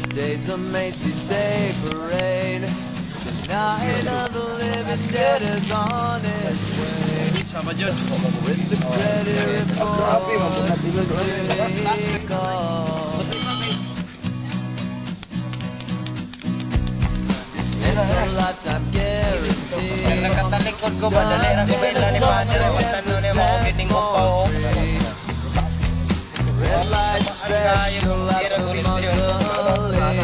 Today's a Macy's Day Parade. The night of the living dead is on its way. With the credit report, take off. It's a lifetime guarantee. Red light special at the mausoleum.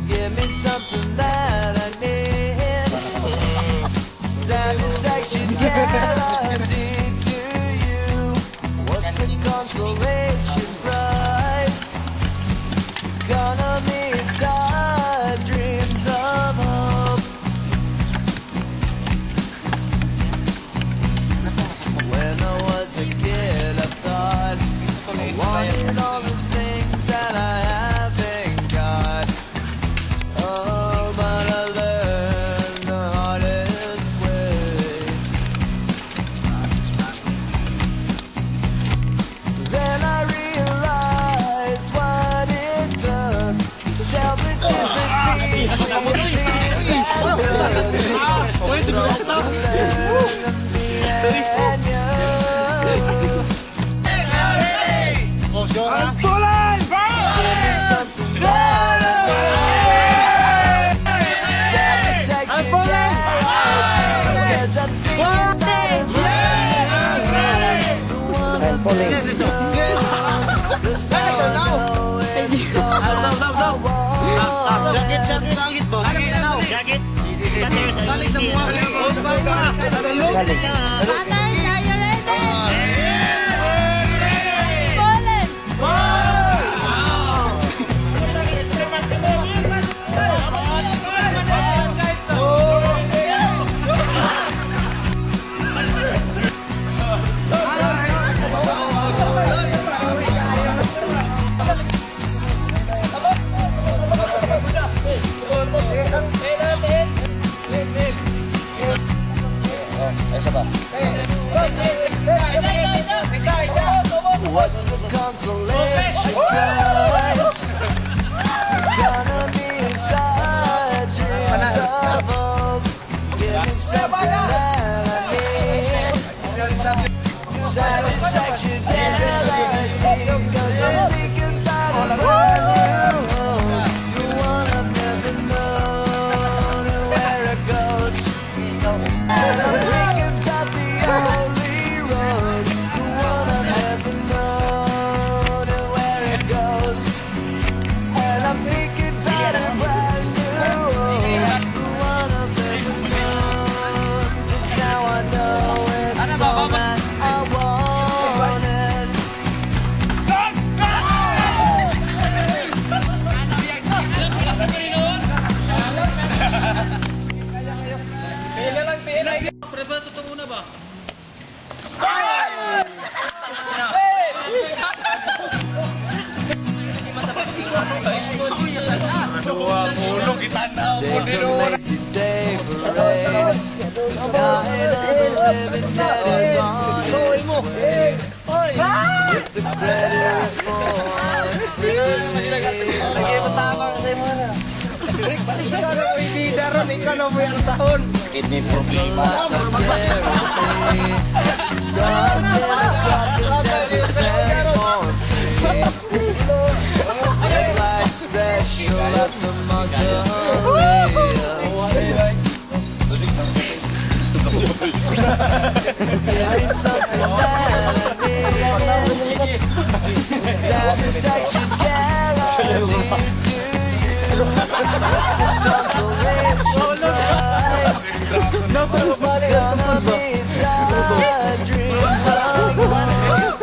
Give me something that I need. Satisfaction guaranteed to you. What's the consolation prize? Gonna meet our dreams of hope. When I was a kid, I thought I wanted all the things that I haven't got. Oh, but I learned the hardest way. Then I realized what it took to tell the difference between things and what's the consolation prize? Gonna be inside dreams of hope. Give me something that I need. Satisfaction guaranteed. 'Cause I'm thinking about a brand new home. The one I've never known and where it goes. And I'm thinking about the only road. The one I've never known and where it goes. And I'm thinking about a brand new home. The one I've never known. 'Cause now I know it's all that I wanted. Today's a Macy's Day Parade. Night of the living dead is on its way. With the credit report, Ini problema. red light special at the mausoleum. Give me something that I need. Satisfaction guaranteed to you. What's the consolation prize? Gonna meet our dreams of hope.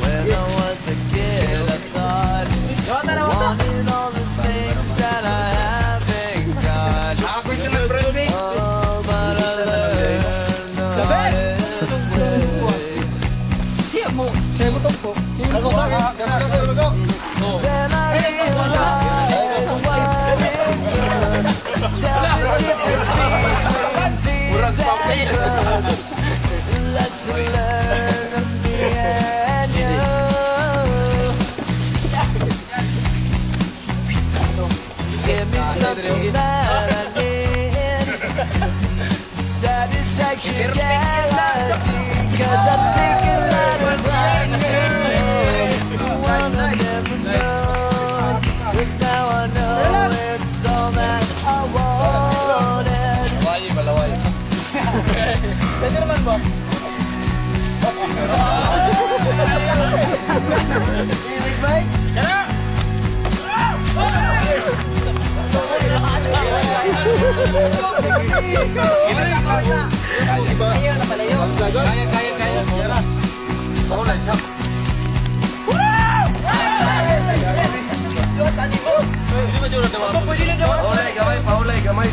When I was a kid, I thought I wanted all the things that I haven't got. Oh, but I learned the hardest way. Then I realized what it something that I need. Satisfaction guaranteed, 'cause I'm thinking that I'm brand new. The one I never known, 'cause now I know it's all that I wanted. Malaway. Pwede naman ba? Kaya. Paulay siya. Hindi ba siya na daw? Paulay, gamay.